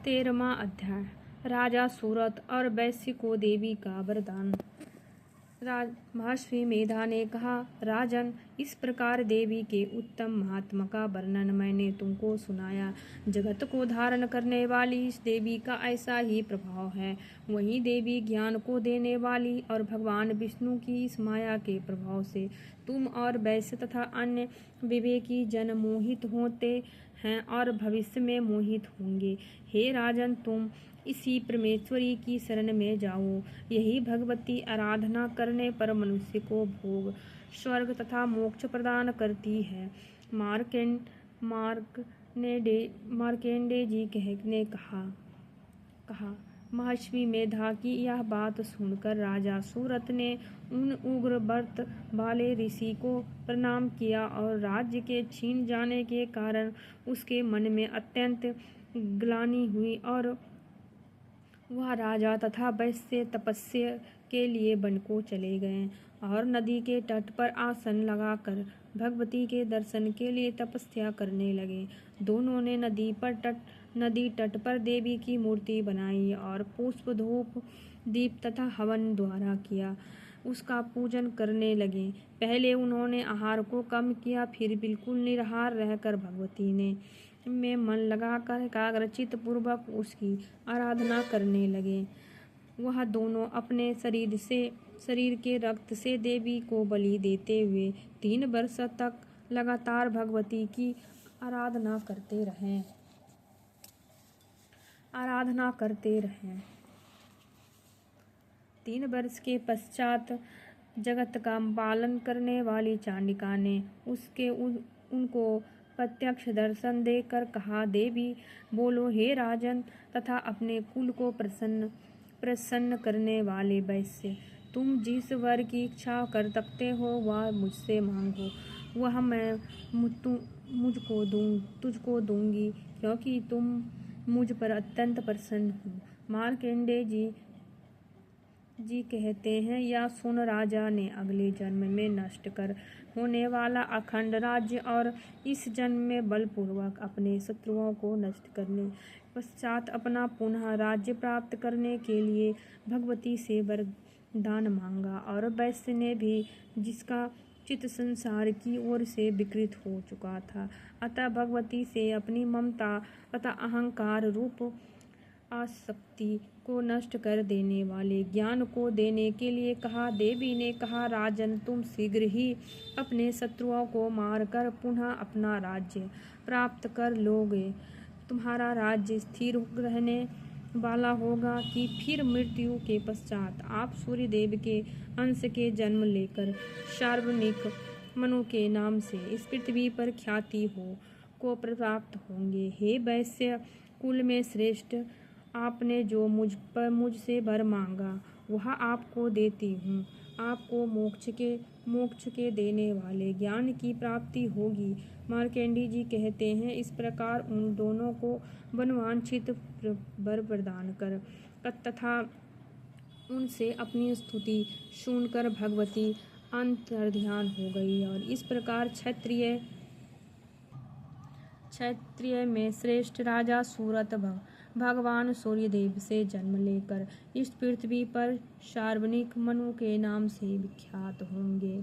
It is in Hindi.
13वां अध्याय। राजा सूरत और वैश्य को देवी का वरदान। महर्षि मेधा ने कहा, राजन, इस प्रकार देवी के उत्तम महात्मा का वर्णन मैंने तुमको सुनाया। जगत को धारण करने वाली इस देवी का ऐसा ही प्रभाव है। वहीं देवी ज्ञान को देने वाली और भगवान विष्णु की इस माया के प्रभाव से तुम और वैश्य तथा अन्य विवेकी जन मोहित होते हैं और भविष्य में मोहित होंगे। हे राजन, तुम इसी परमेश्वरी की शरण में जाओ। यही भगवती आराधना करने पर मनुष्य को भोग, स्वर्ग तथा मोक्ष प्रदान करती है। मार्कंडेय जी ने कहा। महर्षि मेधा की यह बात सुनकर राजा सूरत ने उन उग्र व्रत वाले ऋषि को प्रणाम किया और राज्य के छीन जाने के कारण उसके मन में अत्यंत ग्लानि हुई और वह राजा तथा वैश्य तपस्या के लिए वन को चले गए और नदी के तट पर आसन लगाकर भगवती के दर्शन के लिए तपस्या करने लगे। दोनों ने नदी तट पर देवी की मूर्ति बनाई और पुष्प, धूप, दीप तथा हवन द्वारा किया उसका पूजन करने लगे। पहले उन्होंने आहार को कम किया, फिर बिल्कुल निराहार रहकर भगवती ने में मन लगाकर एकाग्रचित पूर्वक उसकी आराधना करने लगे। वह दोनों अपने शरीर के रक्त से देवी को बलि देते हुए 3 वर्ष तक लगातार भगवती की आराधना करते रहे। 3 वर्ष के पश्चात जगत का पालन करने वाली चांडिका ने उनको प्रत्यक्ष दर्शन देकर कहा, देवी बोलो, हे राजन तथा अपने कुल को प्रसन्न करने वाले वैश्य, तुम जिस वर की इच्छा कर सकते हो वह मुझसे मांगो, वह मैं तुझको दूंगी, क्योंकि तुम मुझ पर अत्यंत प्रसन्न हो। मार्कंडेय जी कहते हैं, या सुन राजा ने अगले जन्म में नष्ट कर होने वाला अखंड राज्य और इस जन्म में बलपूर्वक अपने शत्रुओं को नष्ट करने पश्चात अपना पुनः राज्य प्राप्त करने के लिए भगवती से वरदान मांगा। और वैश्य ने भी, जिसका चित्त संसार की ओर से विकृत हो चुका था, अतः भगवती से अपनी ममता तथा अहंकार रूप आसक्ति को नष्ट कर देने वाले ज्ञान को देने के लिए कहा। देवी ने कहा, राजन, तुम शीघ्र ही अपने शत्रुओं को मारकर पुनः अपना राज्य प्राप्त कर लोगे। तुम्हारा राज्य स्थिर रहने वाला होगा कि फिर मृत्यु के पश्चात आप सूर्यदेव के अंश के जन्म लेकर सार्वनिक मनु के नाम से इस पृथ्वी पर ख्याति को प्राप्त होंगे। हे वैश्य कुल में श्रेष्ठ, आपने जो मुझसे वर मांगा वह आपको देती हूँ। आपको मोक्ष के देने वाले ज्ञान की प्राप्ति होगी। मार्कंडेय जी कहते हैं, इस प्रकार उन दोनों को मनवांछित वर प्रदान कर तथा उनसे अपनी स्तुति सुनकर भगवती अंतर्ध्यान हो गई और इस प्रकार क्षत्रिय में श्रेष्ठ राजा सूरत भगवान सूर्यदेव से जन्म लेकर इस पृथ्वी पर सार्वनिक मनु के नाम से विख्यात होंगे।